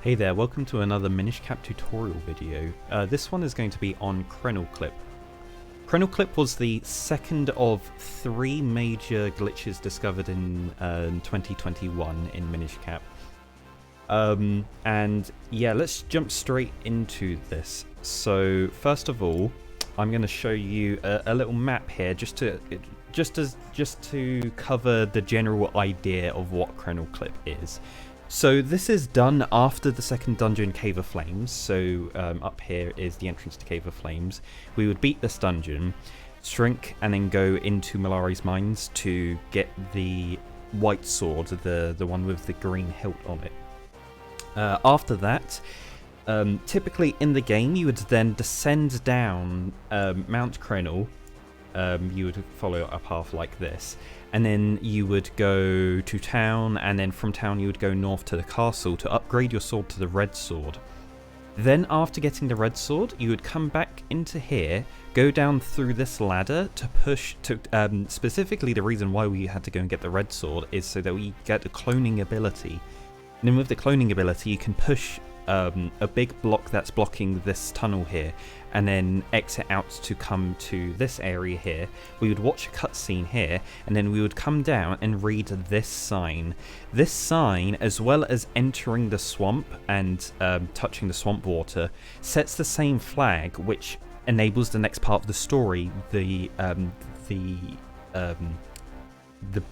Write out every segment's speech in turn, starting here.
Hey there, welcome to another Minish Cap tutorial video. This one is going to be on Crenel Clip. Crenel Clip was the second of three major glitches discovered in 2021 in Minish Cap. And yeah, let's jump straight into this. So first of all, I'm going to show you a little map here just to cover the general idea of what Crenel Clip is. So this is done after the second dungeon, Cave of Flames. So up here is the entrance to Cave of Flames. We would beat this dungeon, shrink, and then go into Malari's Mines to get the white sword, the one with the green hilt on it. After that, typically in the game, you would then descend down Mount Crenel. You would follow a path like this, and then you would go to town, and then from town you would go north to the castle to upgrade your sword to the red sword. Then after getting the red sword, you would come back into here, go down through this ladder to push to specifically the reason why we had to go and get the red sword is so that we get the cloning ability. And then with the cloning ability you can push a big block that's blocking this tunnel here, and then exit out to come to this area here. We would watch a cutscene here, and then we would come down and read this sign. This sign, as well as entering the swamp and touching the swamp water, sets the same flag, which enables the next part of the story, the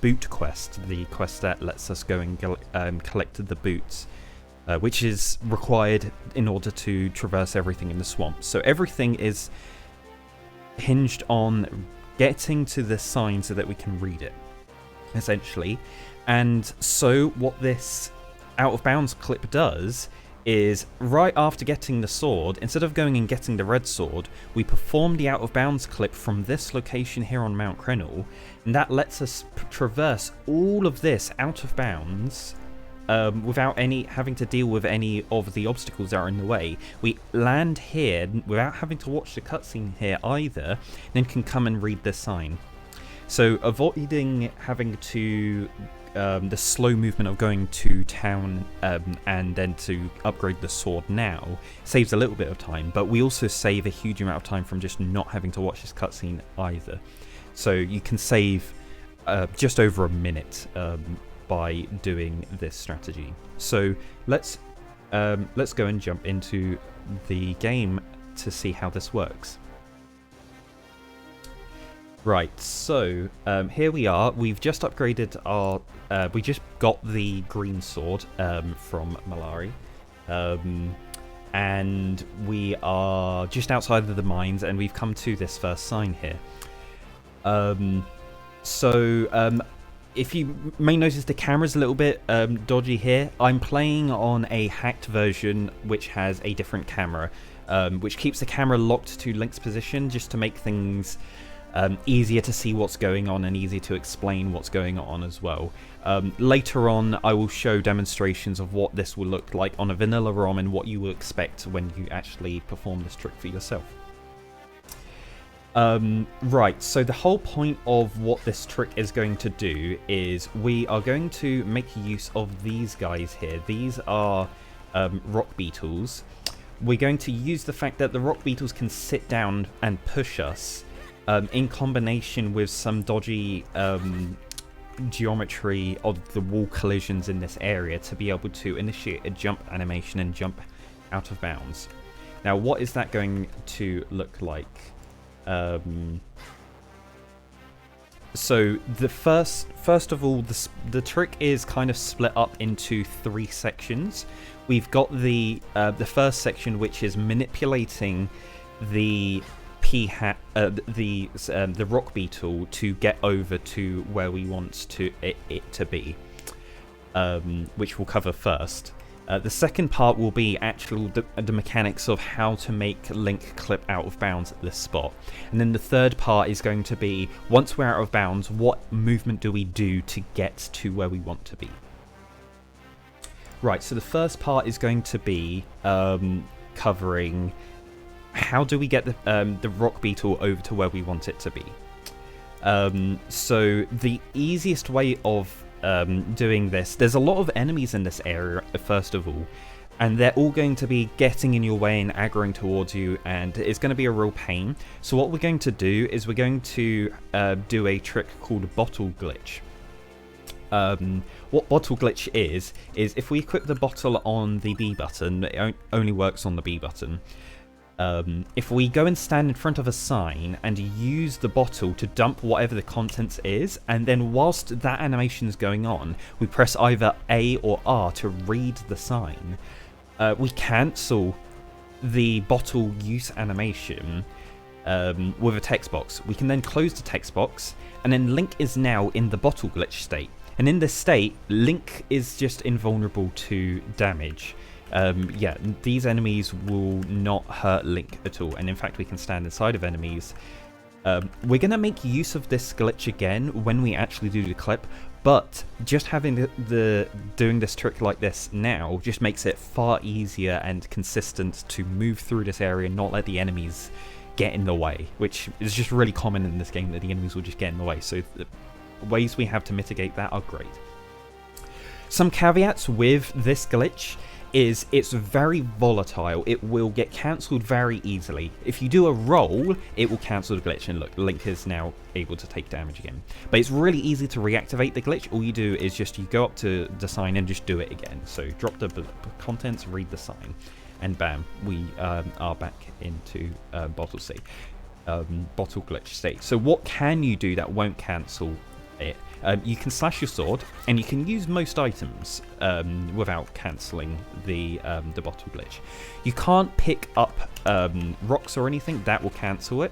boot quest, the quest that lets us go and collect the boots. Which is required in order to traverse everything in the swamp. So everything is hinged on getting to this sign so that we can read it, essentially. And so what this out of bounds clip does is, right after getting the sword, instead of going and getting the red sword, we perform the out of bounds clip from this location here on Mount Crenel, and that lets us traverse all of this out of bounds without having to deal with any of the obstacles that are in the way. We land here without having to watch the cutscene here either, then can come and read this sign. So avoiding having to the slow movement of going to town and then to upgrade the sword now saves a little bit of time, but we also save a huge amount of time from just not having to watch this cutscene either. So you can save just over a minute by doing this strategy. So let's go and jump into the game to see how this works. Right, so here we are. We've just upgraded our we just got the green sword from Malari, and we are just outside of the mines, and we've come to this first sign here. If you may notice, the camera's a little bit dodgy here. I'm playing on a hacked version which has a different camera, which keeps the camera locked to Link's position just to make things easier to see what's going on and easier to explain what's going on as well. Later on I will show demonstrations of what this will look like on a vanilla ROM and what you will expect when you actually perform this trick for yourself. Right, so the whole point of what this trick is going to do is we are going to make use of these guys here. These are Rock Beetles. We're going to use the fact that the Rock Beetles can sit down and push us in combination with some dodgy geometry of the wall collisions in this area to be able to initiate a jump animation and jump out of bounds. Now, what is that going to look like? So the first of all, the trick is kind of split up into three sections. We've got the first section, which is manipulating the the Rock Beetle to get over to where we want it to be, which we'll cover first. The second part will be the mechanics of how to make Link clip out of bounds at this spot. And then the third part is going to be, once we're out of bounds, what movement do we do to get to where we want to be? Right, so the first part is going to be covering how do we get the Rock Beetle over to where we want it to be. So the easiest way of doing this, there's a lot of enemies in this area first of all, and they're all going to be getting in your way and aggroing towards you, and it's going to be a real pain. So what we're going to do is we're going to do a trick called Bottle Glitch. What Bottle Glitch is if we equip the bottle on the B button, it only works on the B button. If we go and stand in front of a sign and use the bottle to dump whatever the contents is, and then whilst that animation is going on, we press either A or R to read the sign, we cancel the bottle use animation with a text box. We can then close the text box, and then Link is now in the Bottle Glitch state. And in this state, Link is just invulnerable to damage. Yeah, these enemies will not hurt Link at all, and in fact we can stand inside of enemies. We're going to make use of this glitch again when we actually do the clip, but just having doing this trick like this now just makes it far easier and consistent to move through this area and not let the enemies get in the way, which is just really common in this game, that the enemies will just get in the way. So the ways we have to mitigate that are great. Some caveats with this glitch is it's very volatile. It will get cancelled very easily. If you do a roll, it will cancel the glitch, and look, Link is now able to take damage again. But it's really easy to reactivate the glitch. All you do is just you go up to the sign and just do it again. So drop the contents, read the sign, and bam, we are back into bottle glitch state. So what can you do that won't cancel it? You can slash your sword, and you can use most items without cancelling the bottle glitch. You can't pick up rocks or anything, that will cancel it.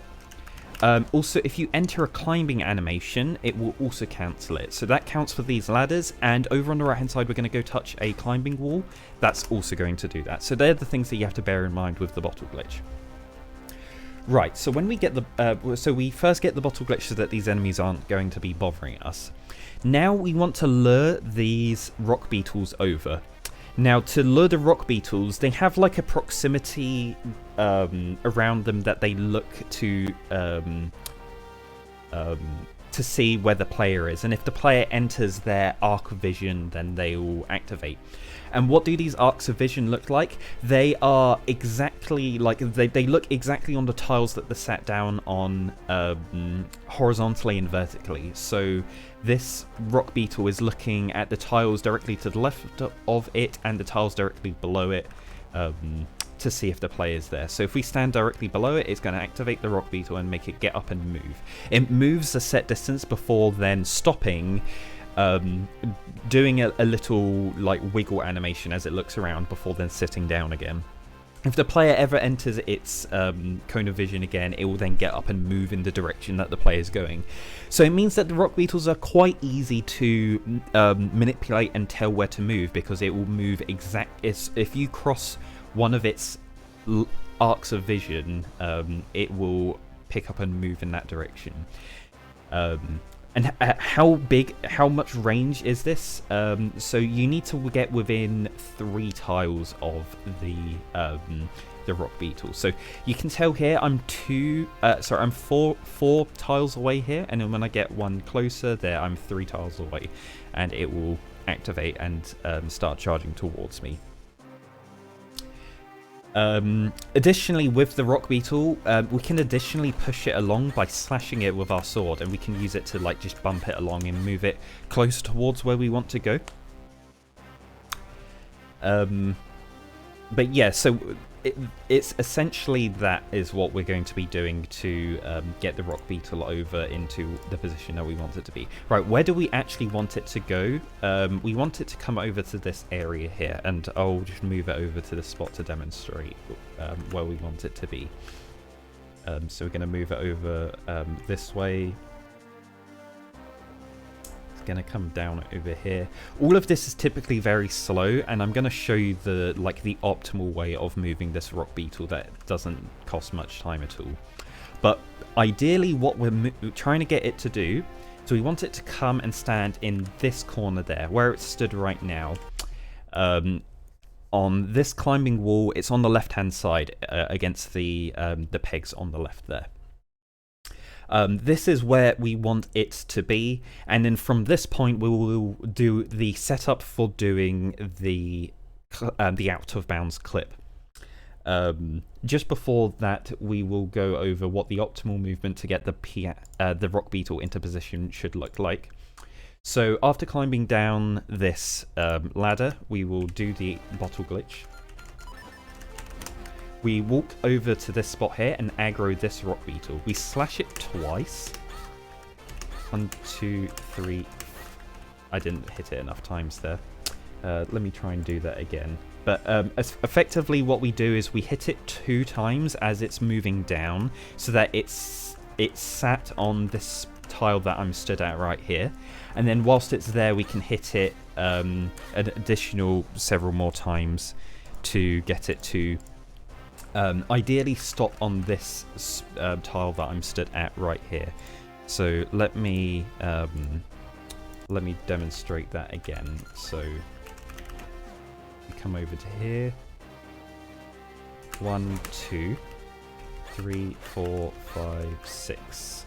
Also, if you enter a climbing animation, it will also cancel it. So that counts for these ladders, and over on the right hand side we're going to go touch a climbing wall. That's also going to do that. So they're the things that you have to bear in mind with the bottle glitch. Right, so when we get the so we first get the bottle glitch so that these enemies aren't going to be bothering us. Now we want to lure these rock beetles over. Now, to lure the rock beetles, they have like a proximity around them that they look to see where the player is, and if the player enters their arc of vision, then they will activate. And what do these arcs of vision look like? They are exactly like they look exactly on the tiles that they're sat down on, horizontally and vertically. So this rock beetle is looking at the tiles directly to the left of it and the tiles directly below it, to see if the player is there. So if we stand directly below it, it's going to activate the rock beetle and make it get up and move. It moves a set distance before then stopping, doing a little like wiggle animation as it looks around before then sitting down again. If the player ever enters its cone of vision again, it will then get up and move in the direction that the player is going. So it means that the rock beetles are quite easy to manipulate and tell where to move, because it will move if you cross one of its arcs of vision, it will pick up and move in that direction. And how much range is this? So you need to get within 3 tiles of the rock beetle. So you can tell here I'm 4 tiles away here, and then when I get one closer there, I'm 3 tiles away, and it will activate and start charging towards me. Additionally, with the rock beetle, we can additionally push it along by slashing it with our sword, and we can use it to like just bump it along and move it close towards where we want to go. But yeah, so it's essentially that is what we're going to be doing to get the rock beetle over into the position that we want it to be. Right, where do we actually want it to go? We want it to come over to this area here, and I'll just move it over to the spot to demonstrate where we want it to be. So we're going to move it over this way. Going to come down over here. All of this is typically very slow, and I'm going to show you the optimal way of moving this rock beetle that doesn't cost much time at all. But ideally what we're trying to get it to do, so we want it to come and stand in this corner there where it stood right now. On this climbing wall, it's on the left hand side against the pegs on the left there. This is where we want it to be, and then from this point we will do the setup for doing the the out of bounds clip. Just before that, we will go over what the optimal movement to get the Rock Beetle into position should look like. So after climbing down this ladder, we will do the bottle glitch. We walk over to this spot here and aggro this Rock Beetle. We slash it twice. 1, 2, 3. I didn't hit it enough times there. Let me try and do that again. But effectively what we do is we hit it 2 times as it's moving down, so that it's sat on this tile that I'm stood at right here. And then whilst it's there, we can hit it an additional several more times to get it to ideally stop on this tile that I'm stood at right here. So let me demonstrate that again. So we come over to here. 1, 2, 3, 4, 5, 6.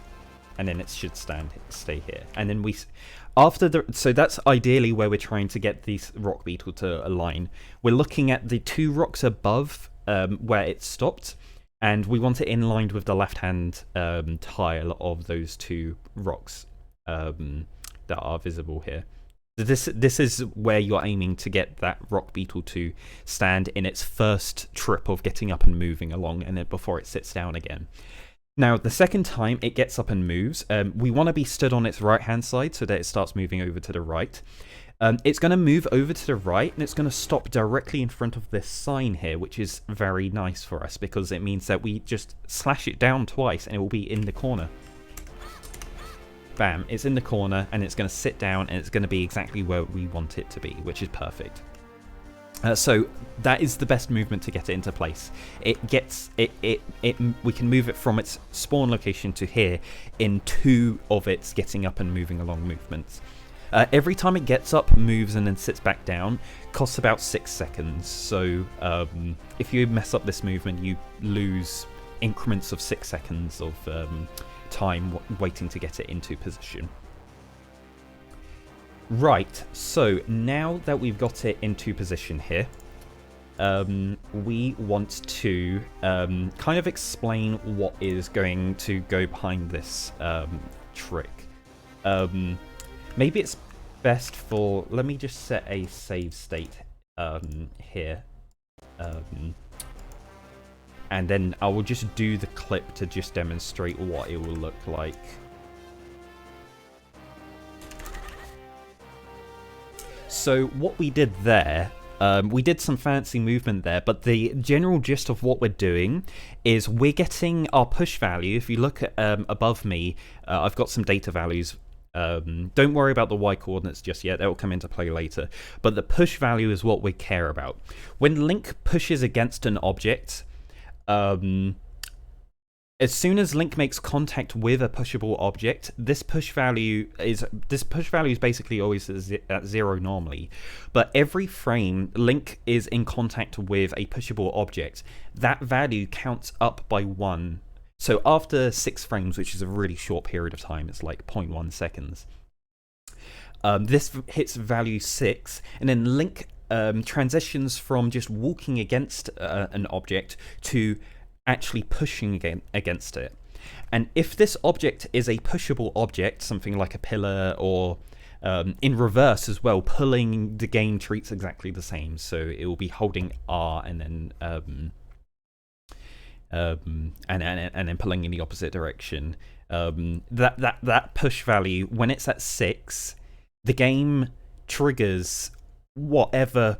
And then it should stay here. And then so that's ideally where we're trying to get these Rock Beetle to align. We're looking at the 2 rocks above where it stopped, and we want it in line with the left-hand tile of those 2 rocks that are visible here. This is where you're aiming to get that Rock Beetle to stand in its first trip of getting up and moving along, and then before it sits down again. Now, the second time it gets up and moves, we want to be stood on its right-hand side so that it starts moving over to the right. It's going to move over to the right, and it's going to stop directly in front of this sign here, which is very nice for us because it means that we just slash it down twice and it will be in the corner. Bam, it's in the corner, and it's going to sit down, and it's going to be exactly where we want it to be, which is perfect. So that is the best movement to get it into place. We can move it from its spawn location to here in 2 of its getting up and moving along movements. Every time it gets up, moves, and then sits back down, costs about 6 seconds. So if you mess up this movement, you lose increments of 6 seconds of time waiting to get it into position. Right, so now that we've got it into position here, we want to kind of explain what is going to go behind this trick. Maybe it's best for... Let me just set a save state here. And then I will just do the clip to just demonstrate what it will look like. So what we did there, we did some fancy movement there, but the general gist of what we're doing is we're getting our push value. If you look at above me, I've got some data values. Don't worry about the Y coordinates just yet, that will come into play later. But the push value is what we care about. When Link pushes against an object, as soon as Link makes contact with a pushable object, this push value is basically always at 0 normally. But every frame Link is in contact with a pushable object, that value counts up by 1. So after 6 frames, which is a really short period of time, it's like 0.1 seconds. This hits value 6, and then Link transitions from just walking against an object to actually pushing against it. And if this object is a pushable object, something like a pillar, or in reverse as well, pulling, the game treats exactly the same. So it will be holding R and then pulling in the opposite direction. That push value, when it's at 6, the game triggers whatever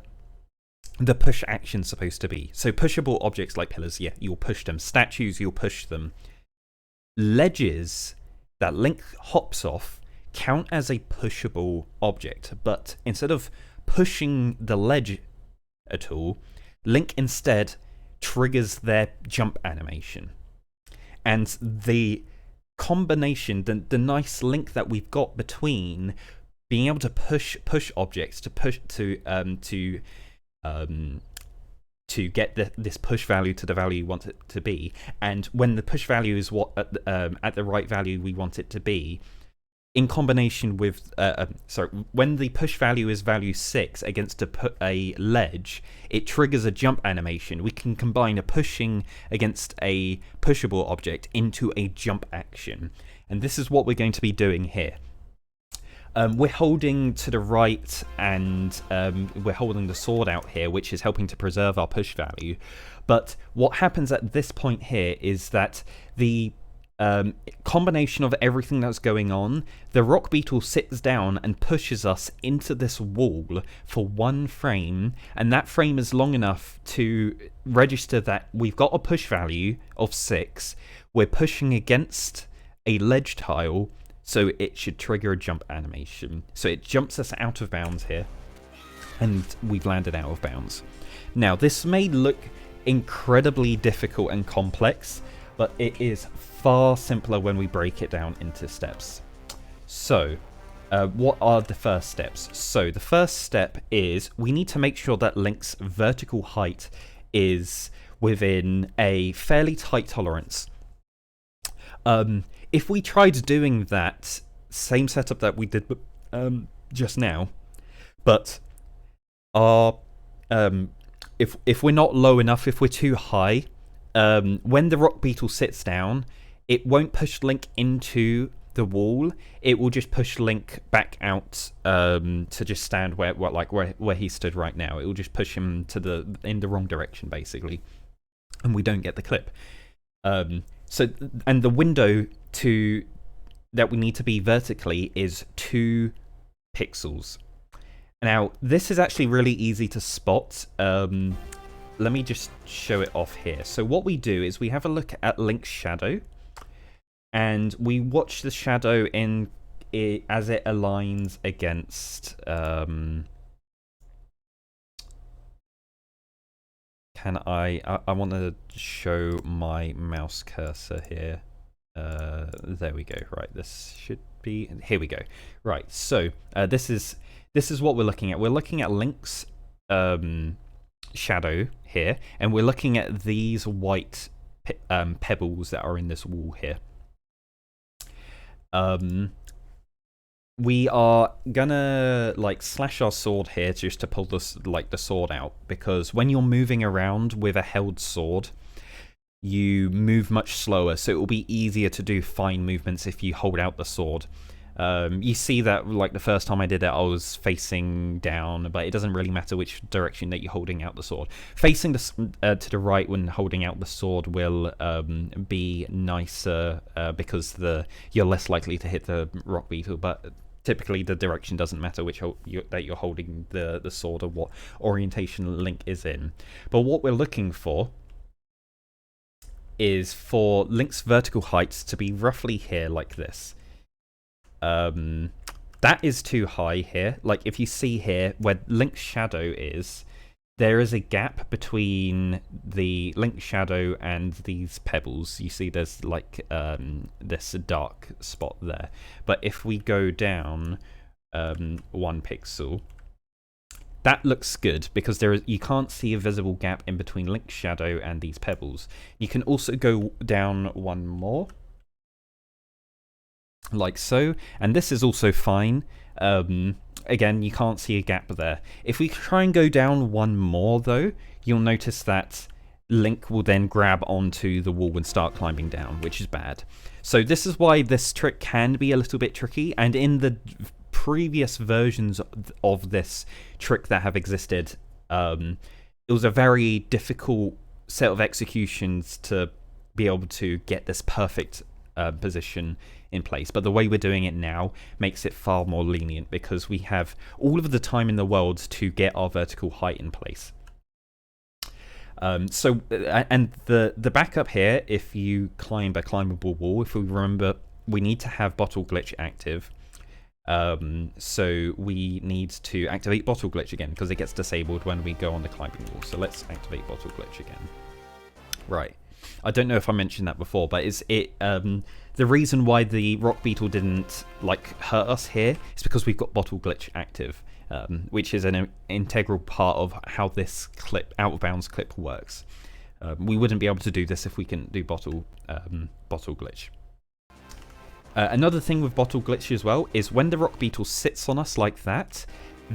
the push action's supposed to be. So pushable objects like pillars, yeah, you'll push them. Statues, you'll push them. Ledges that Link hops off count as a pushable object, but instead of pushing the ledge at all, Link instead triggers their jump animation. And the combination, the nice link that we've got between being able to push objects to get this push value to the value you want it to be, and when the push value is at the right value we want it to be, in combination with, sorry, when the push value is value 6 against a ledge, it triggers a jump animation. We can combine a pushing against a pushable object into a jump action. And this is what we're going to be doing here. We're holding to the right, and we're holding the sword out here, which is helping to preserve our push value. But what happens at this point here is that the combination of everything that's going on, the Rock Beetle sits down and pushes us into this wall for 1 frame, and that frame is long enough to register that we've got a push value of 6, we're pushing against a ledge tile, so it should trigger a jump animation. So it jumps us out of bounds here, and we've landed out of bounds. Now, this may look incredibly difficult and complex, but it is far simpler when we break it down into steps. So, what are the first steps? So, the first step is we need to make sure that Link's vertical height is within a fairly tight tolerance. If we tried doing that same setup that we did just now, but our if we're not low enough, if we're too high, when the Rock Beetle sits down, it won't push Link into the wall. It will just push Link back out to just stand where he stood right now. It will just push him to in the wrong direction, basically, and we don't get the clip. So, and the window that we need to be vertically is 2 pixels. Now, this is actually really easy to spot. Let me just show it off here. So what we do is we have a look at Link's shadow, and we watch the shadow as it aligns against... I want to show my mouse cursor here. There we go. Right, this should be... Here we go. Right, so this is what we're looking at. We're looking at Link's shadow here, and we're looking at these white pebbles that are in this wall here. We are gonna slash our sword here just to pull this the sword out, because when you're moving around with a held sword, you move much slower, so it will be easier to do fine movements if you hold out the sword. You see that the first time I did it, I was facing down, but it doesn't really matter which direction that you're holding out the sword. Facing to the right when holding out the sword will be nicer because you're less likely to hit the Rock Beetle, but typically the direction doesn't matter that you're holding the sword or what orientation Link is in. But what we're looking for is for Link's vertical heights to be roughly here like this. That is too high here. If you see here where Link's shadow is, there is a gap between the Link shadow and these pebbles. You see there's this dark spot there. But if we go down 1 pixel, that looks good because you can't see a visible gap in between Link's shadow and these pebbles. You can also go down 1 more, like so, and this is also fine. Again, you can't see a gap there. If we try and go down 1 more though, you'll notice that Link will then grab onto the wall and start climbing down, which is bad. So this is why this trick can be a little bit tricky, and in the previous versions of this trick that have existed, it was a very difficult set of executions to be able to get this perfect position in place. But the way we're doing it now makes it far more lenient because we have all of the time in the world to get our vertical height in place. And the backup here, if you climb a climbable wall, if we remember, we need to have bottle glitch active. So we need to activate bottle glitch again because it gets disabled when we go on the climbing wall. So let's activate bottle glitch again. Right. I don't know if I mentioned that before, but the reason why the Rock Beetle didn't hurt us here is because we've got bottle glitch active, which is an integral part of how this out of bounds clip works. We wouldn't be able to do this if we couldn't do bottle glitch. Another thing with bottle glitch as well is when the Rock Beetle sits on us like that,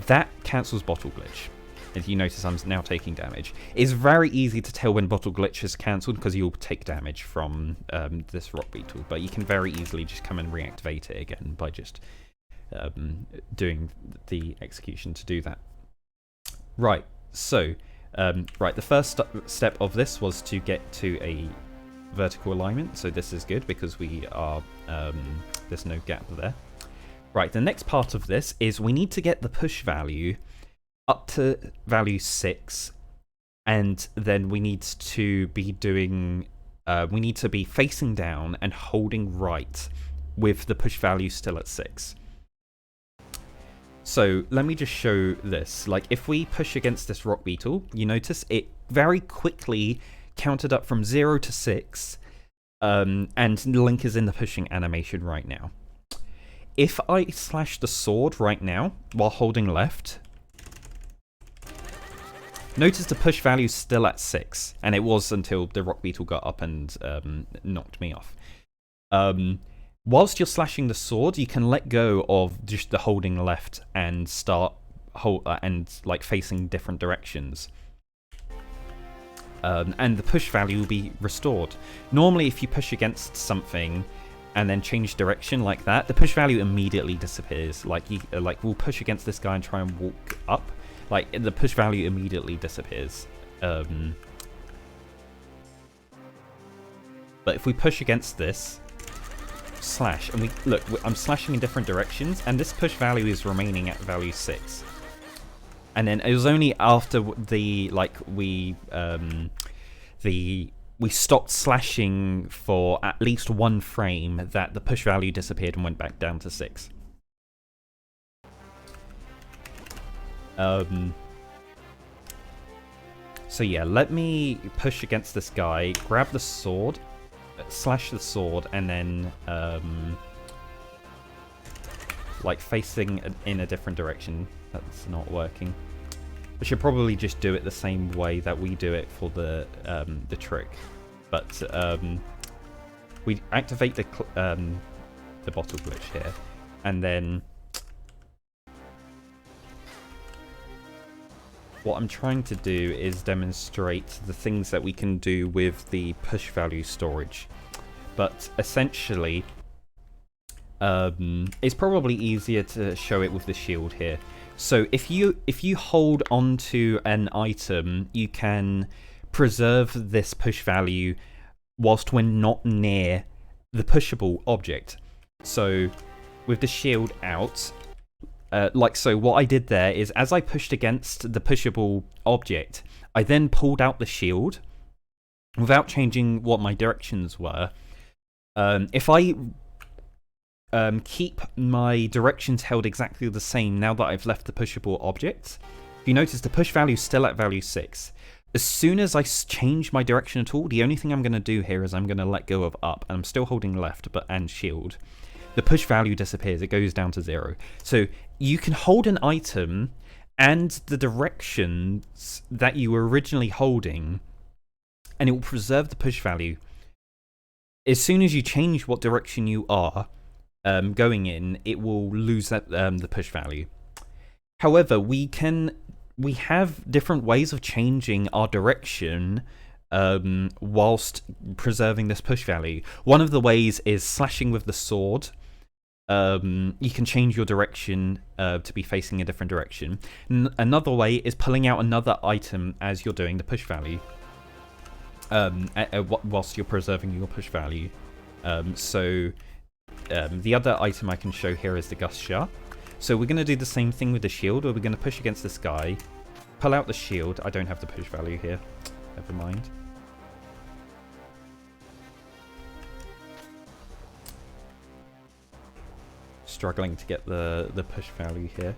that cancels bottle glitch. If you notice, I'm now taking damage. It's very easy to tell when bottle glitch is cancelled because you'll take damage from this Rock Beetle, but you can very easily just come and reactivate it again by just doing the execution to do that. Right, so, the first step of this was to get to a vertical alignment, so this is good because we are, there's no gap there. Right, the next part of this is we need to get the push value up to value 6, and then we need to be doing, we need to be facing down and holding right with the push value still at 6. So let me just show this. Like if we push against this Rock Beetle, you notice it very quickly counted up from 0 to 6, and Link is in the pushing animation right now. If I slash the sword right now while holding left, notice the push value is still at 6, and it was until the Rock Beetle got up and knocked me off. Whilst you're slashing the sword, you can let go of just the holding left and start like facing different directions. And the push value will be restored. Normally, if you push against something and then change direction like that, the push value immediately disappears. Like we'll push against this guy and try and walk up. Like the push value immediately disappears. But if we push against this, slash, and I'm slashing in different directions, and this push value is remaining at value 6. And then it was only after we stopped slashing for at least 1 frame that the push value disappeared and went back down to 6. So yeah, let me push against this guy, grab the sword, slash the sword, and then like facing in a different direction. That's not working. We should probably just do it the same way that we do it for the trick. But we activate the bottle glitch here, and then what I'm trying to do is demonstrate the things that we can do with the push value storage. But essentially, it's probably easier to show it with the shield here. So if you hold onto an item, you can preserve this push value whilst we're not near the pushable object. So with the shield out, so what I did there is as I pushed against the pushable object, I then pulled out the shield without changing what my directions were. If I keep my directions held exactly the same now that I've left the pushable object, if you notice the push value is still at value 6. As soon as I change my direction at all, the only thing I'm going to do here is I'm going to let go of up, and I'm still holding left and shield. The push value disappears, it goes down to 0. So you can hold an item and the directions that you were originally holding, and it will preserve the push value. As soon as you change what direction you are going in, it will lose that the push value. However, we have different ways of changing our direction whilst preserving this push value. One of the ways is slashing with the sword. You can change your direction to be facing a different direction. Another way is pulling out another item as you're doing the push value, whilst you're preserving your push value. The other item I can show here is the Gust Jar. So we're going to do the same thing with the shield, where we're going to push against this guy, pull out the shield. I don't have the push value here. Never mind. Struggling to get the push value here.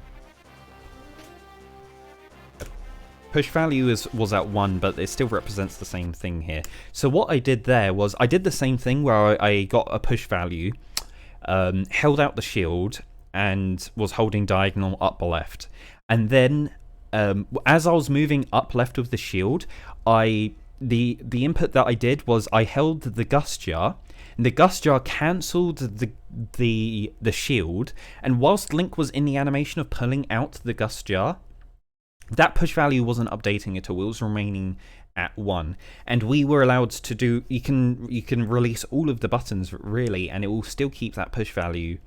Push value was at 1, but it still represents the same thing here. So what I did there was I did the same thing where I got a push value, held out the shield, and was holding diagonal up left. And then as I was moving up left with the shield, I the input that I did was I held the gust jar, and the gust jar cancelled the shield, and whilst Link was in the animation of pulling out the gust jar, that push value wasn't updating at all. It was remaining at 1, and we were allowed to do, you can release all of the buttons really, and it will still keep that push value,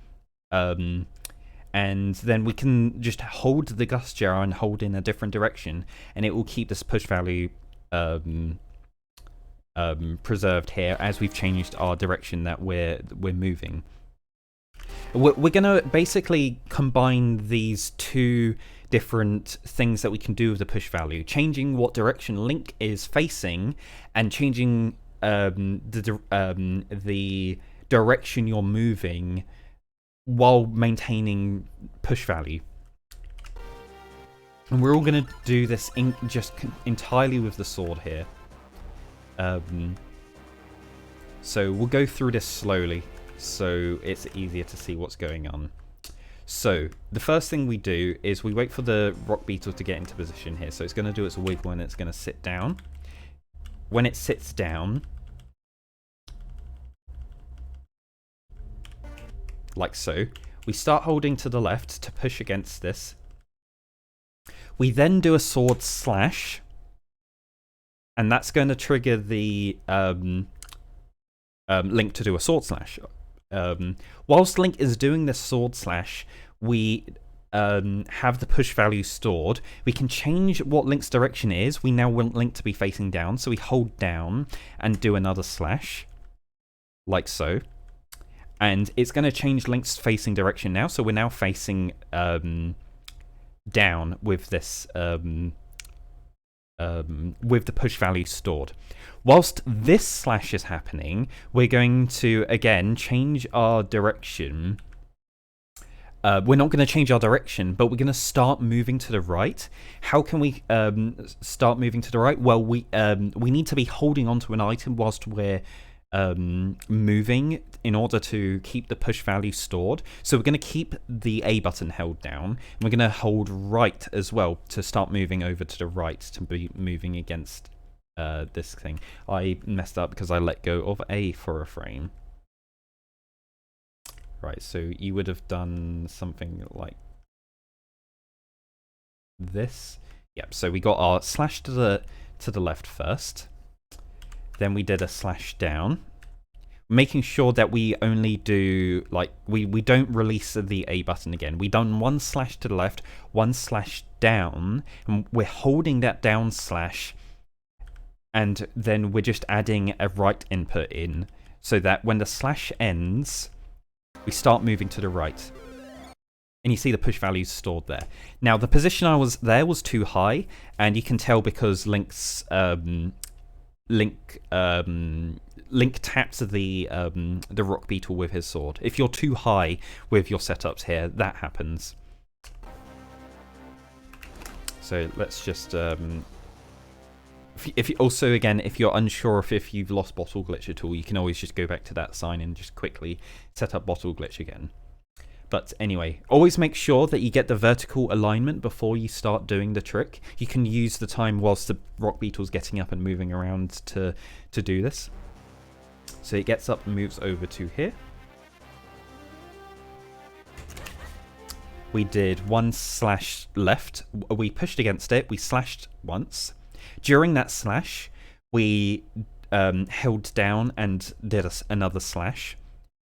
and then we can just hold the gust jar and hold in a different direction, and it will keep this push value preserved here as we've changed our direction that we're moving. We're gonna basically combine these two different things that we can do with the push value, changing what direction Link is facing and changing the direction you're moving while maintaining push value. And we're all going to do this entirely with the sword here. So we'll go through this slowly so it's easier to see what's going on. So the first thing we do is we wait for the Rock Beetle to get into position here. So it's going to do its wiggle and it's going to sit down. When it sits down, like so, we start holding to the left to push against this. We then do a sword slash, and that's going to trigger the Link to do a sword slash. Whilst Link is doing this sword slash, we have the push value stored. We can change what Link's direction is. We now want Link to be facing down, so we hold down and do another slash, like so. And it's going to change Link's facing direction now, so we're now facing down with this with the push value stored. Whilst this slash is happening, we're going to again change our direction. We're not going to change our direction, but we're going to start moving to the right. How can we start moving to the right? Well, we need to be holding onto an item whilst we're moving in order to keep the push value stored. So we're going to keep the A button held down, and we're going to hold right as well to start moving over to the right to be moving against this thing. I messed up because I let go of A for a frame. Right, so you would have done something like this. Yep, so we got our slash to the left first. Then we did a slash down, making sure that we only do, like, we don't release the A button again. We done one slash to the left, one slash down, and we're holding that down slash, and then we're just adding a right input in, so that when the slash ends, we start moving to the right. And you see the push values stored there. Now, the position I was there was too high, and you can tell because Link's Link taps the Rock Beetle with his sword. If you're too high with your setups here, that happens. So let's just if you, also again, if you're unsure if you've lost bottle glitch at all, you can always just go back to that sign and just quickly set up bottle glitch again. But anyway, always make sure that you get the vertical alignment before you start doing the trick. You can use the time whilst the Rock Beetle's getting up and moving around to do this. So it gets up and moves over to here. We did one slash left. We pushed against it. We slashed once. During that slash, we held down and did another slash.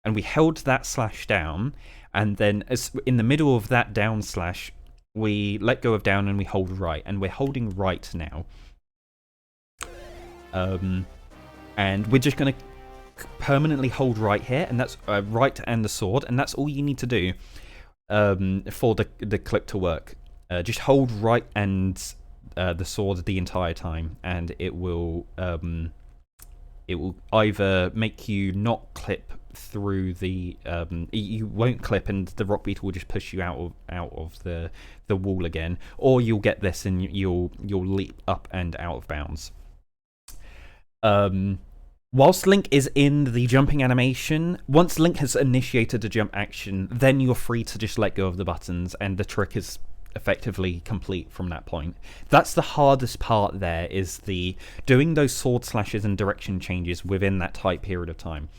And we held that slash down. And then in the middle of that down slash, we let go of down and we hold right. And we're holding right now. And we're just going to permanently hold right here. And that's right and the sword. And that's all you need to do for the clip to work. Just hold right and the sword the entire time. And it will either make you not clip through the you won't clip and the Rock Beetle will just push you out of the wall again, or you'll get this and you'll leap up and out of bounds. Whilst Link is in the jumping animation, once Link has initiated the jump action, then you're free to just let go of the buttons and the trick is effectively complete from that point. That's the hardest part there, is the doing those sword slashes and direction changes within that tight period of time.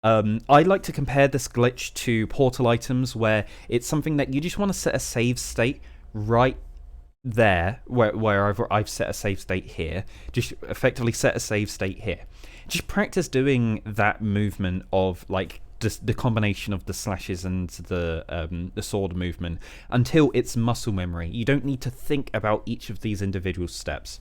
I like to compare this glitch to portal items, where it's something that you just want to set a save state right there, where I've set a save state here. Just effectively set a save state here. Just practice doing that movement of like the combination of the slashes and the sword movement until it's muscle memory. You don't need to think about each of these individual steps.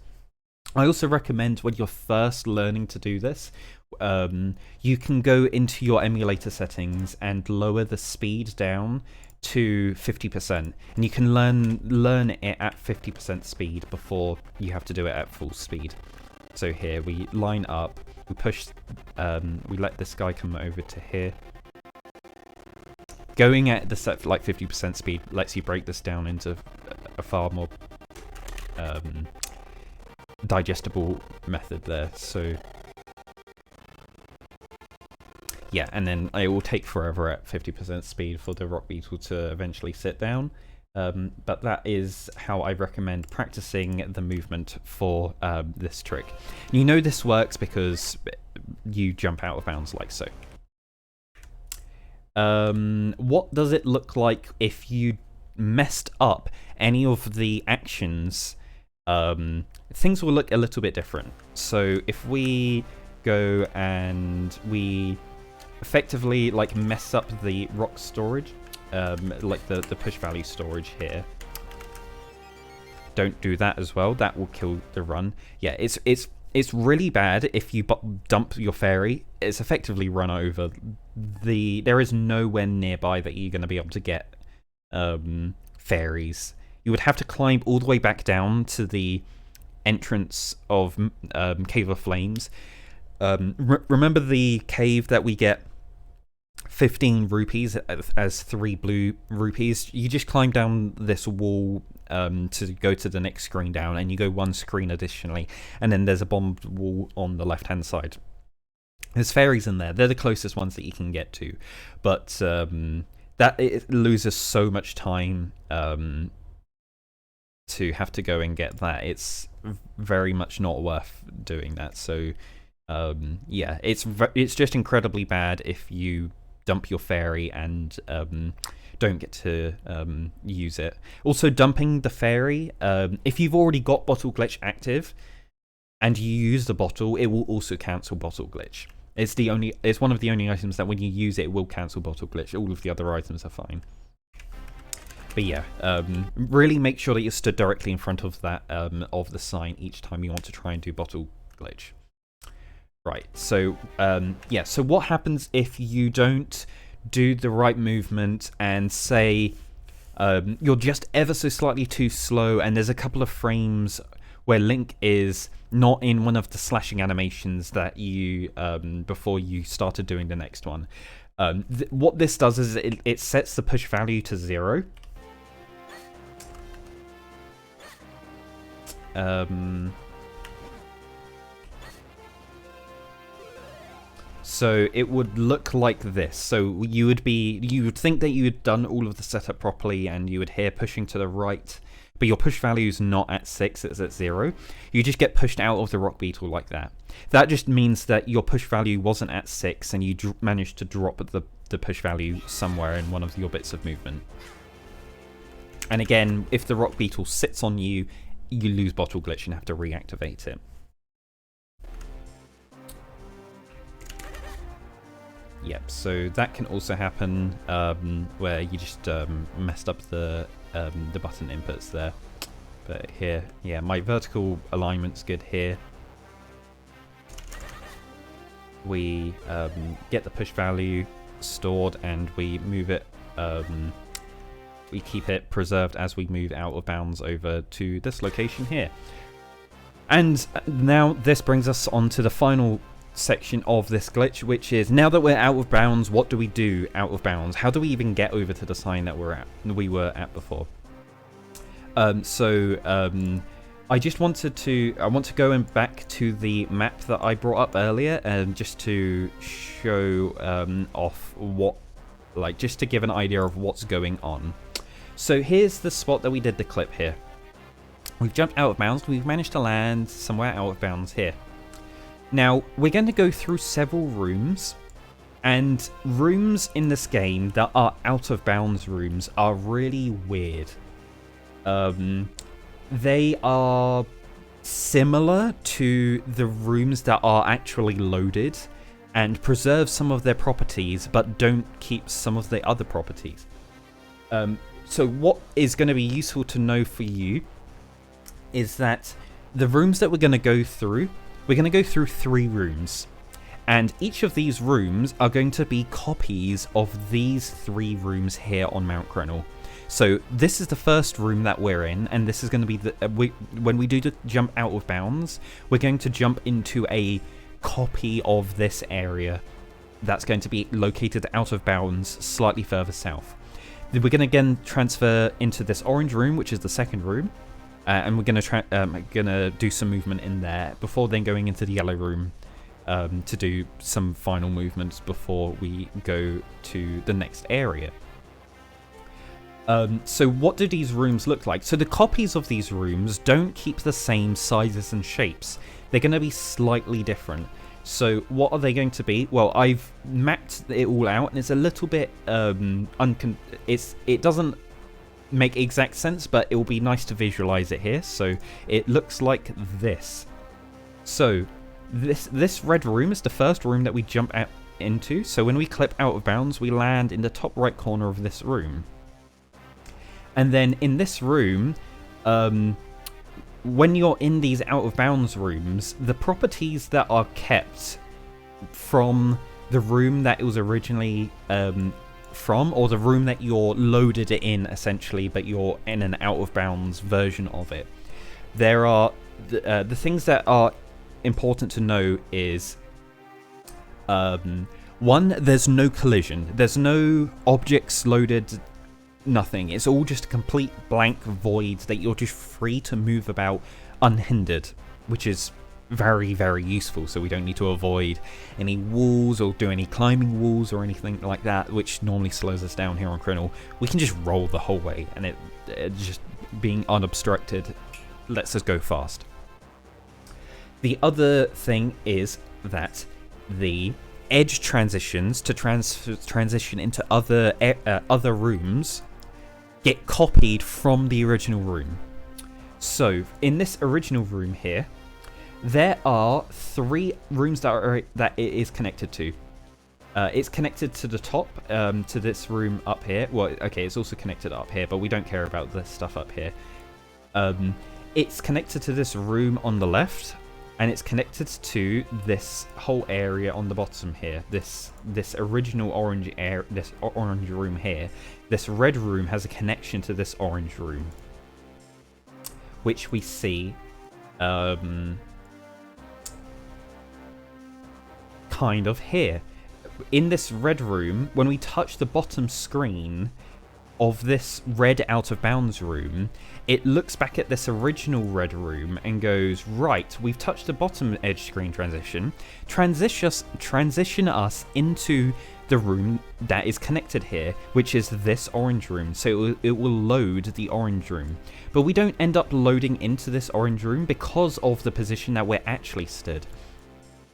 I also recommend when you're first learning to do this, you can go into your emulator settings and lower the speed down to 50%, and you can learn it at 50% speed before you have to do it at full speed. So here we line up, we push, we let this guy come over to here. Going at the set like 50% speed lets you break this down into a far more digestible method there. So yeah, and then it will take forever at 50% speed for the Rock Beetle to eventually sit down. But that is how I recommend practicing the movement for this trick. You know this works because you jump out of bounds like so. What does it look like if you messed up any of the actions? Things will look a little bit different. So if we go and we effectively like mess up the rock storage, like the push value storage here. Don't do that as well. That will kill the run. Yeah, it's really bad if you dump your fairy. It's effectively run over. There is nowhere nearby that you're going to be able to get fairies. You would have to climb all the way back down to the entrance of Cave of Flames. Remember the cave that we get 15 rupees as 3 blue rupees? You just climb down this wall to go to the next screen down, and you go 1 screen additionally, and then there's a bombed wall on the left hand side. There's fairies in there. They're the closest ones that you can get to, but that it loses so much time to have to go and get that. It's very much not worth doing that. So yeah, it's just incredibly bad if you dump your fairy and don't get to use it. Also, dumping the fairy, if you've already got bottle glitch active and you use the bottle, it will also cancel bottle glitch. It's one of the only items that when you use it will cancel bottle glitch. All of the other items are fine. But yeah, really make sure that you're stood directly in front of that of the sign each time you want to try and do bottle glitch. Right, so yeah, so what happens if you don't do the right movement and say you're just ever so slightly too slow and there's a couple of frames where Link is not in one of the slashing animations that you before you started doing the next one. What this does is it sets the push value to 0. So it would look like this. So you would think that you had done all of the setup properly and you would hear pushing to the right, but your push value is not at 6, it's at 0. You just get pushed out of the Rock Beetle like that. That just means that your push value wasn't at 6 and you managed to drop the push value somewhere in one of your bits of movement. And again, if the Rock Beetle sits on you, you lose bottle glitch and have to reactivate it. Yep, so that can also happen where you just messed up the button inputs there. But here, yeah, my vertical alignment's good here. We get the push value stored and we move it, we keep it preserved as we move out of bounds over to this location here. And now this brings us on to the final section of this glitch, which is, now that we're out of bounds, what do we do out of bounds? How do we even get over to the sign that we were at before? I want to go back to the map that I brought up earlier, just to show off just to give an idea of what's going on. So here's the spot that we did the clip here. We've jumped out of bounds. We've managed to land somewhere out of bounds here. Now, we're going to go through several rooms. And rooms in this game that are out of bounds rooms are really weird. They are similar to the rooms that are actually loaded and preserve some of their properties but don't keep some of the other properties. So what is going to be useful to know for you is that the rooms that we're going to go through 3 rooms. And each of these rooms are going to be copies of these 3 rooms here on Mount Crenel. So this is the first room that we're in, and this is going to be when we do the jump out of bounds, we're going to jump into a copy of this area that's going to be located out of bounds slightly further south. Then we're going to again transfer into this orange room, which is the second room, and we're going to do some movement in there before then going into the yellow room to do some final movements before we go to the next area. So what do these rooms look like? So the copies of these rooms don't keep the same sizes and shapes. They're going to be slightly different. So what are they going to be? Well, I've mapped it all out, and it's a little bit it doesn't make exact sense, but it will be nice to visualize it here. So it looks like this. So this red room is the first room that we jump out into. So when we clip out of bounds, we land in the top right corner of this room. And then in this room, when you're in these out of bounds rooms, the properties that are kept from the room that it was originally from, or the room that you're loaded it in essentially, but you're in an out of bounds version of it. There are the things that are important to know is one, there's no collision, there's no objects loaded, nothing. It's all just a complete blank void that you're just free to move about unhindered, which is very, very useful, so we don't need to avoid any walls or do any climbing walls or anything like that, which normally slows us down here on Crenel. We can just roll the whole way, and it just being unobstructed lets us go fast. The other thing is that the edge transitions to transition into other rooms get copied from the original room. So in this original room here, there are 3 rooms that it is connected to. It's connected to the top, to this room up here. Well, okay, it's also connected up here, but we don't care about this stuff up here. It's connected to this room on the left, and it's connected to this whole area on the bottom here. This original orange this orange room here. This red room has a connection to this orange room, which we see kind of here. In this red room, when we touch the bottom screen of this red out of bounds room, it looks back at this original red room and goes, right, we've touched the bottom edge screen transition us into the room that is connected here, which is this orange room. So it will load the orange room, but we don't end up loading into this orange room because of the position that we're actually stood.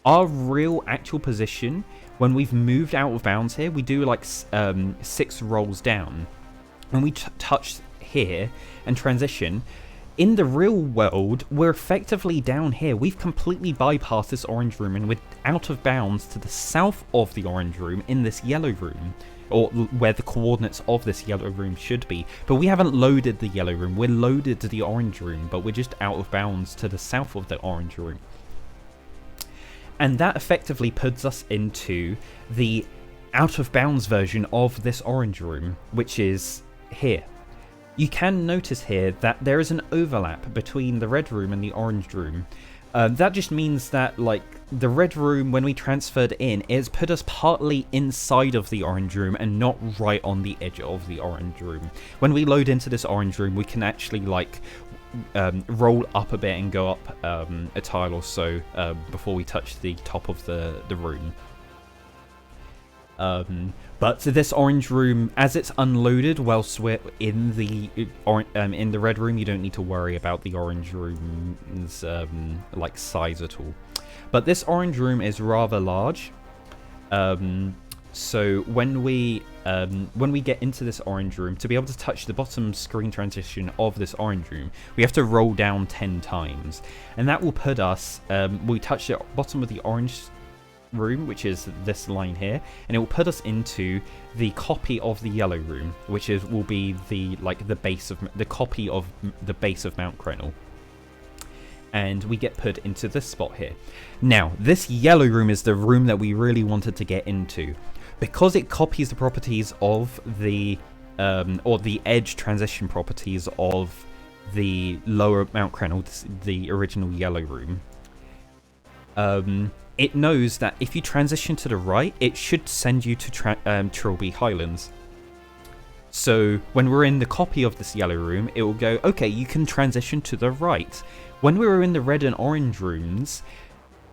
Our real actual position when we've moved out of bounds here, we do like 6 rolls down. When we touch here and transition, in the real world, we're effectively down here. We've completely bypassed this orange room and we're out of bounds to the south of the orange room in this yellow room, or where the coordinates of this yellow room should be. But we haven't loaded the yellow room, we're loaded to the orange room, but we're just out of bounds to the south of the orange room. And that effectively puts us into the out of bounds version of this orange room, which is here. You can notice here that there is an overlap between the red room and the orange room. That just means that, like, the red room, when we transferred in, is put us partly inside of the orange room and not right on the edge of the orange room. When we load into this orange room, we can actually, like, roll up a bit and go up a tile or so before we touch the top of the room. But this orange room, as it's unloaded whilst we're in the red room, you don't need to worry about the orange room's like size at all. But this orange room is rather large. So when we get into this orange room, to be able to touch the bottom screen transition of this orange room, we have to roll down 10 times, and that will put us. We touch the bottom of the orange room, which is this line here, and it will put us into the copy of the yellow room, which will be the base of the copy of the base of Mount Crenel. And we get put into this spot here. Now, this yellow room is the room that we really wanted to get into, because it copies the properties of the or the edge transition properties of the lower Mount Crenel, the original yellow room. It knows that if you transition to the right, it should send you to Trilby Highlands. So when we're in the copy of this yellow room, it will go, okay, you can transition to the right. When we were in the red and orange rooms,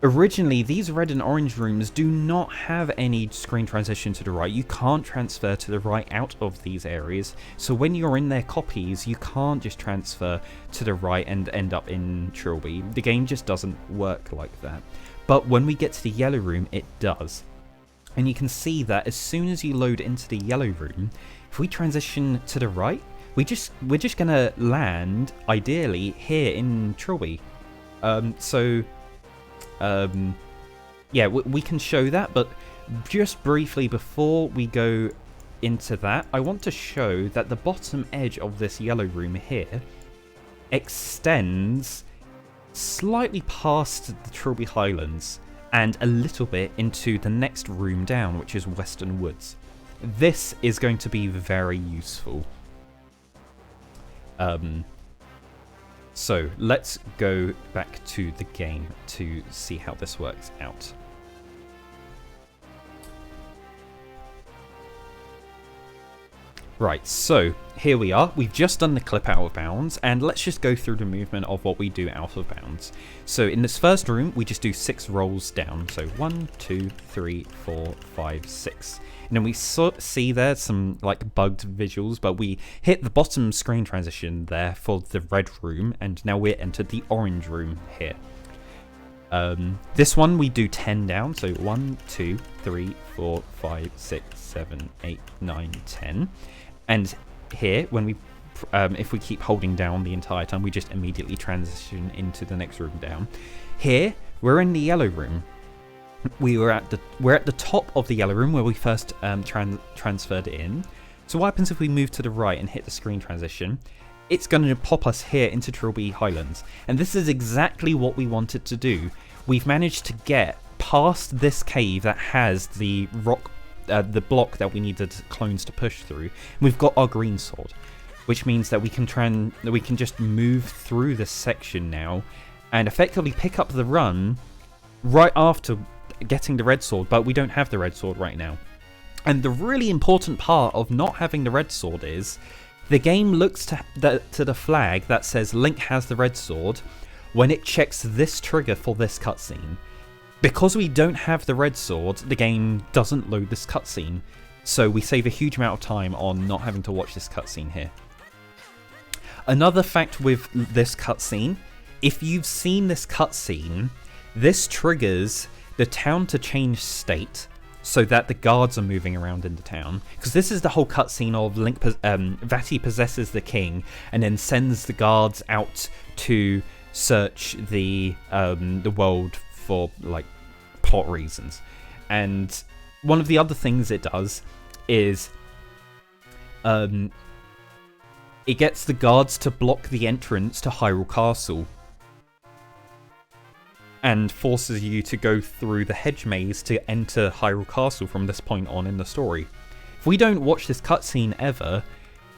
originally these red and orange rooms do not have any screen transition to the right. You can't transfer to the right out of these areas. So when you're in their copies, you can't just transfer to the right and end up in Trilby. The game just doesn't work like that. But when we get to the yellow room, it does. And you can see that as soon as you load into the yellow room, if we transition to the right, we're just gonna land ideally here in Trilby. Yeah, we can show that, but just briefly before we go into that, I want to show that the bottom edge of this yellow room here extends slightly past the Trilby Highlands and a little bit into the next room down, which is Western Woods. This is going to be very useful. So let's go back to the game to see how this works out. Right, so here we are. We've just done the clip out of bounds, and let's just go through the movement of what we do out of bounds. So in this first room, we just do 6 rolls down. So 1, 2, 3, 4, 5, 6. And then we see there some like bugged visuals, but we hit the bottom screen transition there for the red room, and now we're entered the orange room here. This one we do 10 down, so 1, 2, 3, 4, 5, 6, 7, 8, 9, 10. And here, when we, if we keep holding down the entire time, we just immediately transition into the next room down. Here, we're in the yellow room. We're at the top of the yellow room where we first transferred in. So what happens if we move to the right and hit the screen transition? It's going to pop us here into Trilby Highlands, and this is exactly what we wanted to do. We've managed to get past this cave that has the rock, the block that we needed clones to push through. We've got our green sword, which means that we can just move through this section now, and effectively pick up the run right after getting the red sword. But we don't have the red sword right now, and the really important part of not having the red sword is the game looks to the flag that says Link has the red sword when it checks this trigger for this cutscene. Because we don't have the red sword, the game doesn't load this cutscene, so we save a huge amount of time on not having to watch this cutscene here. Another fact with this cutscene, if you've seen this cutscene, this triggers the town to change state, so that the guards are moving around in the town. Because this is the whole cutscene of Link, Vati possesses the king and then sends the guards out to search the world for like plot reasons. And one of the other things it does is it gets the guards to block the entrance to Hyrule Castle, and forces you to go through the hedge maze to enter Hyrule Castle from this point on in the story. If we don't watch this cutscene ever,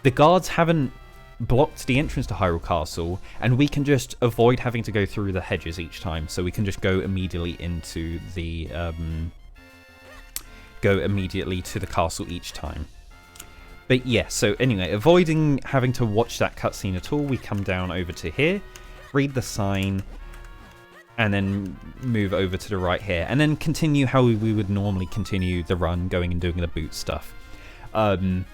the guards haven't blocked the entrance to Hyrule Castle, and we can just avoid having to go through the hedges each time, so we can just go immediately into the castle each time. But yeah, so anyway, avoiding having to watch that cutscene at all, we come down over to here, read the sign, and then move over to the right here, and then continue how we would normally continue the run, going and doing the boot stuff. I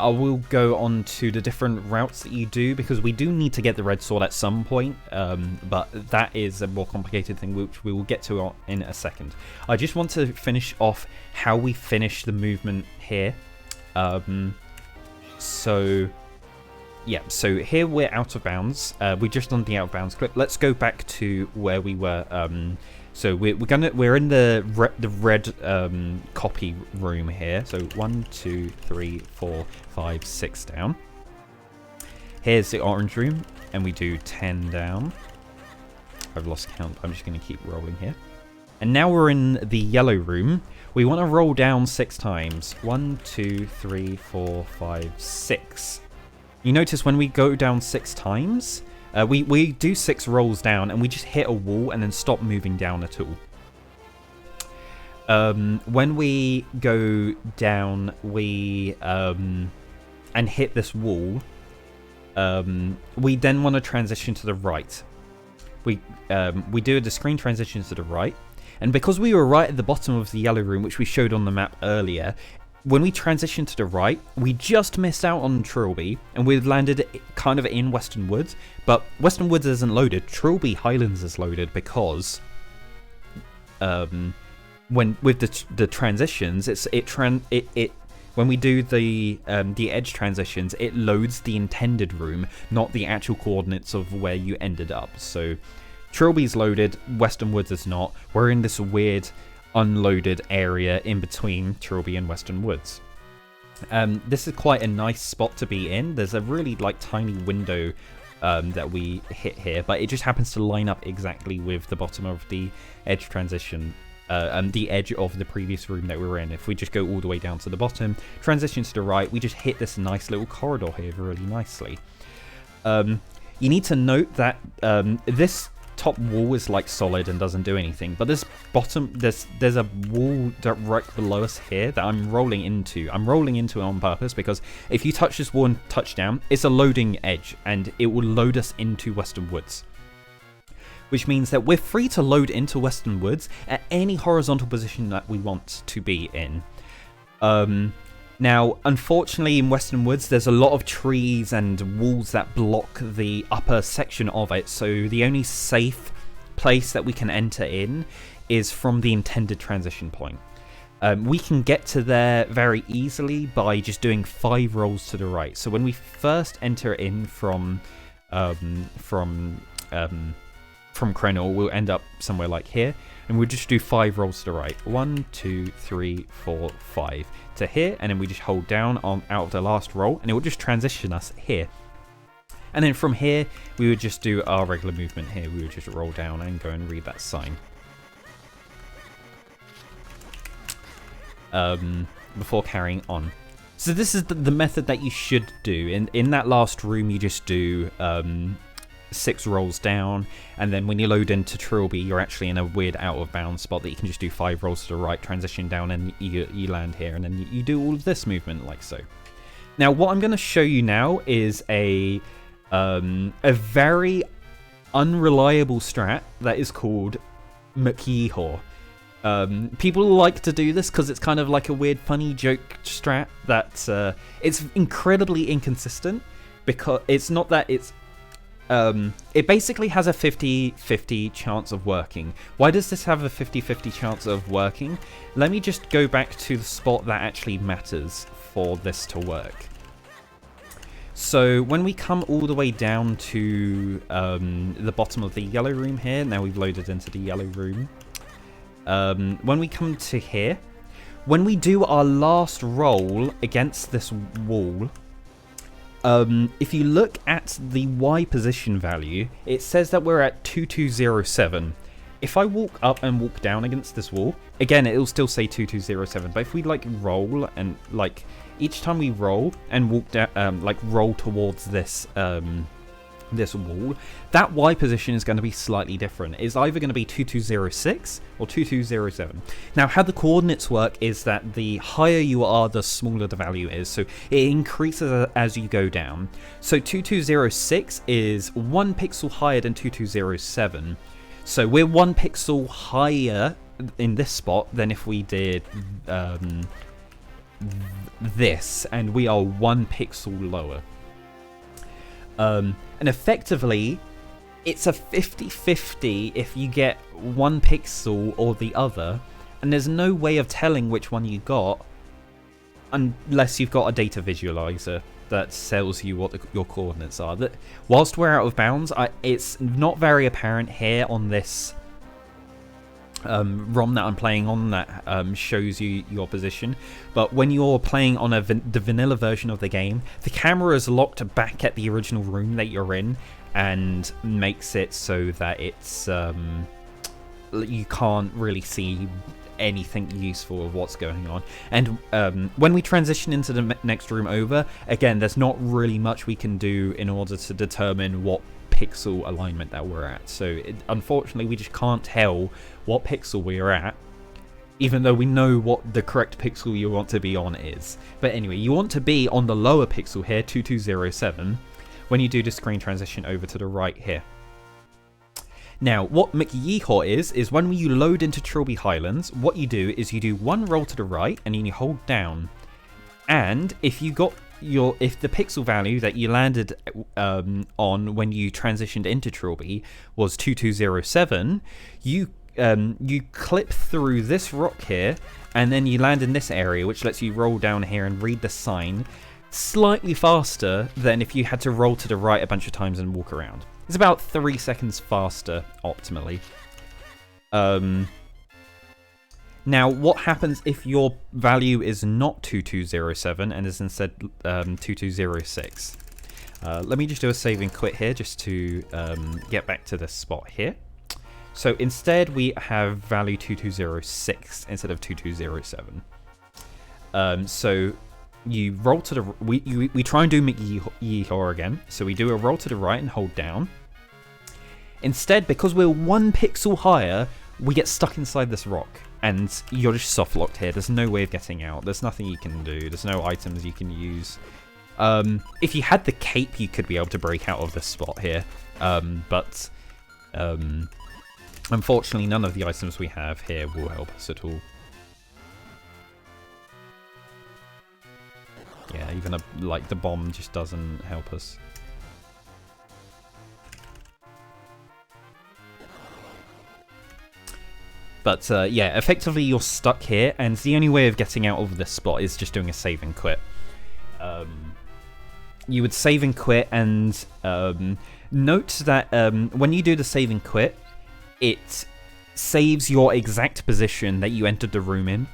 will go on to the different routes that you do, because we do need to get the red sword at some point, but that is a more complicated thing, which we will get to in a second. I just want to finish off how we finish the movement here. So here we're out of bounds. We just done the out of bounds clip. Let's go back to where we were. So we're in the red copy room here. So 1, 2, 3, 4, 5, 6 down. Here's the orange room, and we do 10 down. I've lost count. I'm just going to keep rolling here. And now we're in the yellow room. We want to roll down 6 times. 1, 2, 3, 4, 5, 6. You notice when we go down 6 times, we do 6 rolls down, and we just hit a wall and then stop moving down at all. When we go down, and hit this wall, we then want to transition to the right. We do a discrete transition to the right, and because we were right at the bottom of the yellow room, which we showed on the map earlier, when we transition to the right, we just missed out on Trilby, and we landed kind of in Western Woods, but Western Woods isn't loaded. Trilby Highlands is loaded, because when with the transitions, when we do the edge transitions, it loads the intended room, not the actual coordinates of where you ended up. So Trilby's loaded, Western Woods is not. We're in this weird unloaded area in between Trilby and Western Woods. This is quite a nice spot to be in. There's a really tiny window that we hit here, but it just happens to line up exactly with the bottom of the edge transition, the edge of the previous room that we were in. If we just go all the way down to the bottom, transition to the right, we just hit this nice little corridor here really nicely. You need to note that this top wall is solid and doesn't do anything, but this bottom, there's a wall right below us here that I'm rolling into. I'm rolling into it on purpose, because if you touch this wall and touch down, it's a loading edge, and it will load us into Western Woods, which means that we're free to load into Western Woods at any horizontal position that we want to be in. Now, unfortunately, in Western Woods, there's a lot of trees and walls that block the upper section of it, so the only safe place that we can enter in is from the intended transition point. We can get to there very easily by just doing 5 rolls to the right. So when we first enter in from Crenel, we'll end up somewhere like here, and we'll just do 5 rolls to the right. 1, 2, 3, 4, 5 to here, and then we just hold down out of the last roll, and it will just transition us here. And then from here, we would just do our regular movement here. We would just roll down and go and read that sign. Before carrying on. So this is the method that you should do. In that last room, you just do 6 rolls down, and then when you load into Trilby, you're actually in a weird out of bounds spot that you can just do 5 rolls to the right, transition down, and you land here, and then you do all of this movement like so. Now what I'm going to show you now is a very unreliable strat that is called McYeeHaw. People like to do this because it's kind of like a weird funny joke strat that it's incredibly inconsistent, because it's not that it's it basically has a 50-50 chance of working. Why does this have a 50-50 chance of working? Let me just go back to the spot that actually matters for this to work. So when we come all the way down to the bottom of the yellow room here, now we've loaded into the yellow room. When we come to here, when we do our last roll against this wall, if you look at the Y position value, it says that we're at 2207. If I walk up and walk down against this wall, again, it'll still say 2207, but if we roll and each time we roll and walk down, roll towards this this wall, that Y position is going to be slightly different. It's either going to be 2206 or 2207. Now, how the coordinates work is that the higher you are, the smaller the value is. So it increases as you go down. So 2206 is 1 pixel higher than 2207. So we're 1 pixel higher in this spot than if we did this, and we are 1 pixel lower. And effectively, it's a 50-50 if you get 1 pixel or the other, and there's no way of telling which one you got unless you've got a data visualizer that tells you what your coordinates are. That whilst we're out of bounds, it's not very apparent here on this ROM that I'm playing on that shows you your position, but when you're playing on the vanilla version of the game, the camera is locked back at the original room that you're in and makes it so that it's you can't really see anything useful of what's going on. And when we transition into the next room over, again, there's not really much we can do in order to determine what pixel alignment that we're at. So unfortunately, we just can't tell what pixel we're at, even though we know what the correct pixel you want to be on is. But anyway, you want to be on the lower pixel here, 2207, when you do the screen transition over to the right here. Now, what McYeeHaw is when you load into Trilby Highlands, what you do is you do 1 roll to the right and then you hold down. And if you got if the pixel value that you landed on when you transitioned into Trilby was 2207, you clip through this rock here, and then you land in this area, which lets you roll down here and read the sign slightly faster than if you had to roll to the right a bunch of times and walk around. It's about 3 seconds faster, optimally. Now, what happens if your value is not 2207 and is instead 2206? Let me just do a save and quit here just to get back to this spot here. So instead, we have value 2206 instead of 2207. So you roll to the we try and do McYeeHaw again. So we do a roll to the right and hold down. Instead, because we're 1 pixel higher, we get stuck inside this rock, and you're just soft locked here. There's no way of getting out. There's nothing you can do. There's no items you can use. If you had the cape, you could be able to break out of this spot here, but unfortunately, none of the items we have here will help us at all. Yeah, even like the bomb just doesn't help us. But yeah, effectively you're stuck here, and the only way of getting out of this spot is just doing a save and quit. You would save and quit, and note that when you do the save and quit, it saves your exact position that you entered the room in.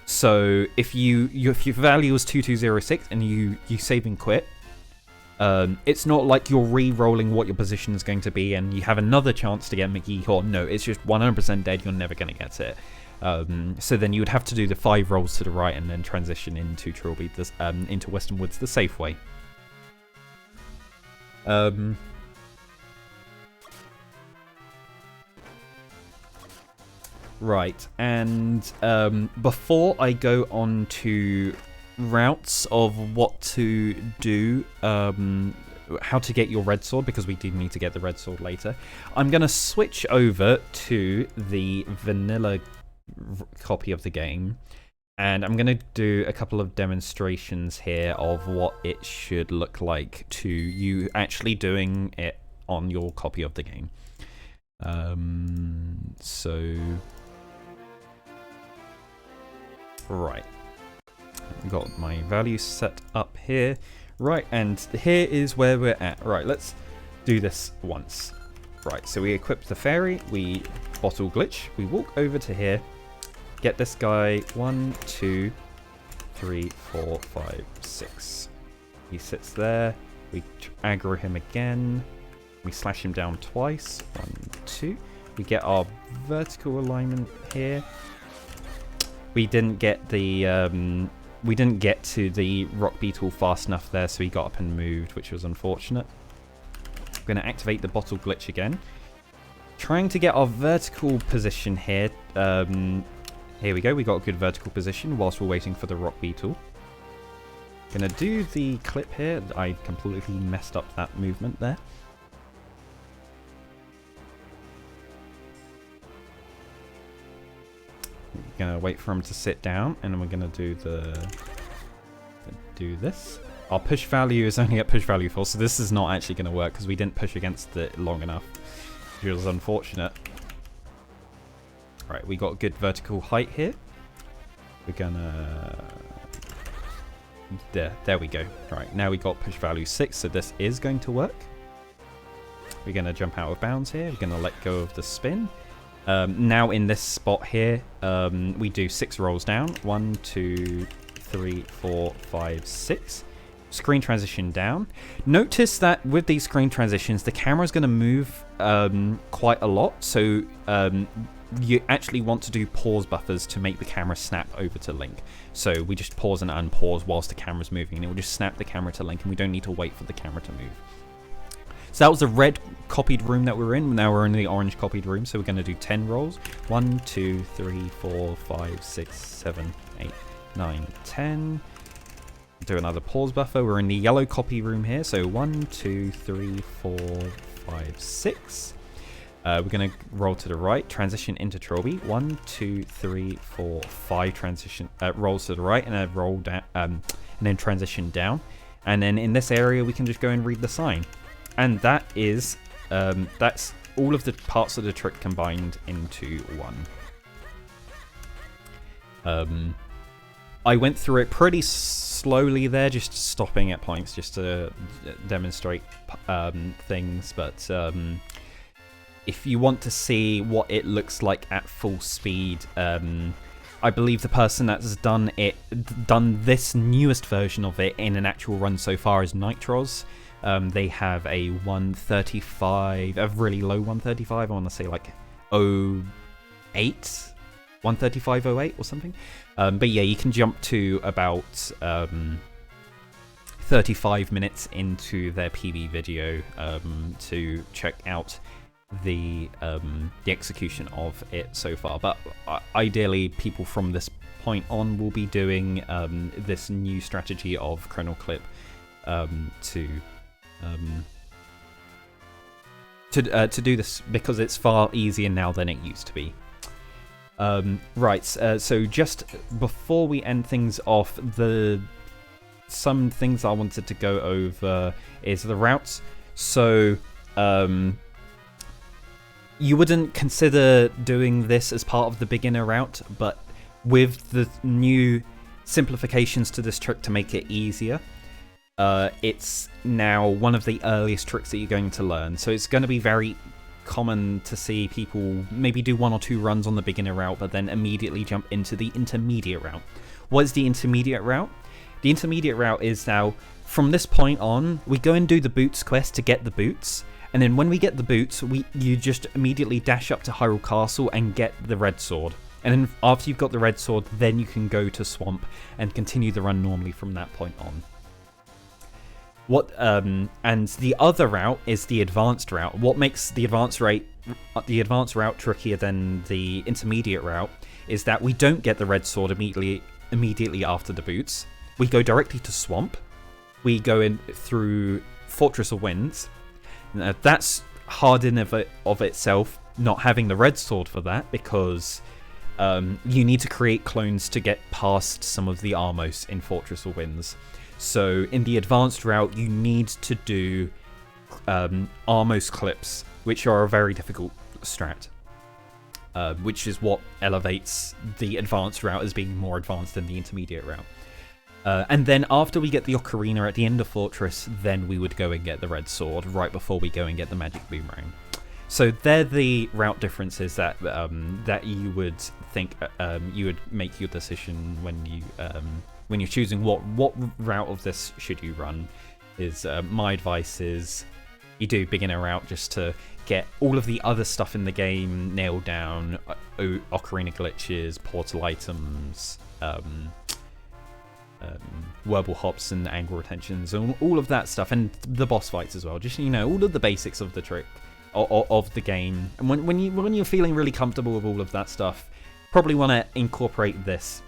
So if your value was 2206 and you save and quit, it's not like you're re-rolling what your position is going to be and you have another chance to get McYeeHaw. No, it's just 100% dead. You're never going to get it. So then you would have to do the 5 rolls to the right and then transition into Trilby, into Western Woods the safe way. Right, and before I go on to routes of what to do, how to get your red sword, because we do need to get the red sword later, I'm going to switch over to the vanilla copy of the game, and I'm going to do a couple of demonstrations here of what it should look like to you actually doing it on your copy of the game. Right, got my values set up here. Right, and here is where we're at. Right, let's do this once. Right, so we equip the fairy, we bottle glitch, we walk over to here, get this guy 1, 2, 3, 4, 5, 6. He sits there, we aggro him again, we slash him down twice, 1, 2. We get our vertical alignment here. We didn't get the we didn't get to the Rock Beetle fast enough there, so he got up and moved, which was unfortunate. We're going to activate the bottle glitch again. Trying to get our vertical position here. Here we go. We got a good vertical position whilst we're waiting for the Rock Beetle. Gonna do the clip here. I completely messed up that movement there. We're gonna wait for him to sit down, and then we're gonna do this. Our push value is only at push value 4, so this is not actually gonna work because we didn't push against it long enough, which was unfortunate. Right, we got a good vertical height here. We're gonna... There we go. Right, now we got push value 6, so this is going to work. We're going to jump out of bounds here. We're going to let go of the spin. Now in this spot here, we do 6 rolls down. 1, 2, 3, 4, 5, 6. Screen transition down. Notice that with these screen transitions, the camera is going to move quite a lot. So you actually want to do pause buffers to make the camera snap over to Link. So we just pause and unpause whilst the camera's moving, and it will just snap the camera to Link, and we don't need to wait for the camera to move. So that was the red copied room that we're in. Now we're in the orange copied room, so we're going to do 10 rolls. 1, 2, 3, 4, 5, 6, 7, 8, 9, 10. Do another pause buffer. We're in the yellow copy room here, so 1, 2, 3, 4, 5, 6. We're going to roll to the right, transition into Trilby. 1, 2, 3, 4, 5 transition rolls to the right, and then roll down, and then transition down. And then in this area, we can just go and read the sign. And that is that's all of the parts of the trick combined into one. I went through it pretty slowly there, just stopping at points just to demonstrate things, but if you want to see what it looks like at full speed, I believe the person that's done this newest version of it in an actual run so far is Nitros. They have a 135, a really low 135. I want to say like 08, 135.08 or something. But yeah, you can jump to about 35 minutes into their PB video to check out the execution of it so far. But ideally, people from this point on will be doing this new strategy of Crenel Clip to do this, because it's far easier now than it used to be. Right, so just before we end things off, some things I wanted to go over is the routes. So you wouldn't consider doing this as part of the beginner route, but with the new simplifications to this trick to make it easier, it's now one of the earliest tricks that you're going to learn. So it's going to be very common to see people maybe do 1 or 2 runs on the beginner route, but then immediately jump into the intermediate route. What is the intermediate route? The intermediate route is now, from this point on, we go and do the boots quest to get the boots. And then when we get the boots, you just immediately dash up to Hyrule Castle and get the red sword. And then after you've got the red sword, then you can go to Swamp and continue the run normally from that point on. And the other route is the advanced route. What makes the advanced route trickier than the intermediate route is that we don't get the red sword immediately after the boots. We go directly to Swamp. We go in through Fortress of Winds. Now, that's hard in of itself, not having the red sword for that, because you need to create clones to get past some of the Armos in Fortress of Winds. So in the advanced route, you need to do Armos clips, which are a very difficult strat, which is what elevates the advanced route as being more advanced than the intermediate route. And then after we get the Ocarina at the end of Fortress, then we would go and get the red sword right before we go and get the magic boomerang. So they're the route differences that that you would think you would make your decision when you're choosing what route of this should you run. Is my advice is you do beginner route just to get all of the other stuff in the game nailed down, ocarina glitches, portal items, Werble hops and angle retentions and all of that stuff, and the boss fights as well. Just, you know, all of the basics of the trick of the game. And when you're feeling really comfortable with all of that stuff, probably want to incorporate this.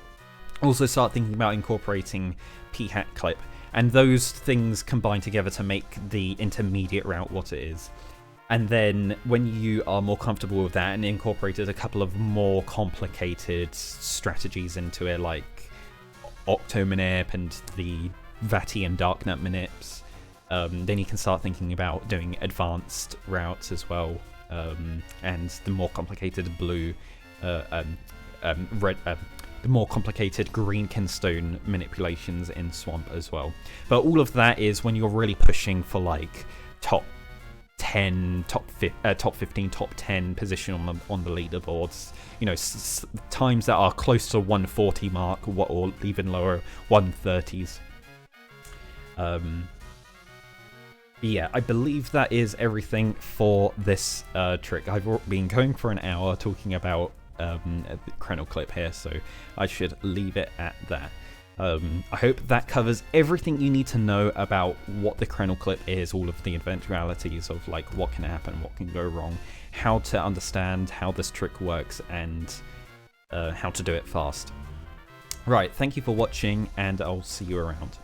Also start thinking about incorporating McYeeHaw Clip, and those things combine together to make the intermediate route what it is. And then when you are more comfortable with that and incorporated a couple of more complicated strategies into it, like Octo-Manip and the Vati and Darknut Manips, then you can start thinking about doing advanced routes as well, and the more complicated blue, red, the more complicated green kinstone manipulations in Swamp as well. But all of that is when you're really pushing for like top 10, top 15, top 10 position on the leaderboards. You know, times that are close to 140 mark, or even lower, 130s. Yeah, I believe that is everything for this trick. I've been going for an hour talking about the Crenel Clip here, so I should leave it at that. I hope that covers everything you need to know about what the Crenel Clip is, all of the eventualities of like what can happen, what can go wrong, how to understand how this trick works, and how to do it fast. Right, thank you for watching, and I'll see you around.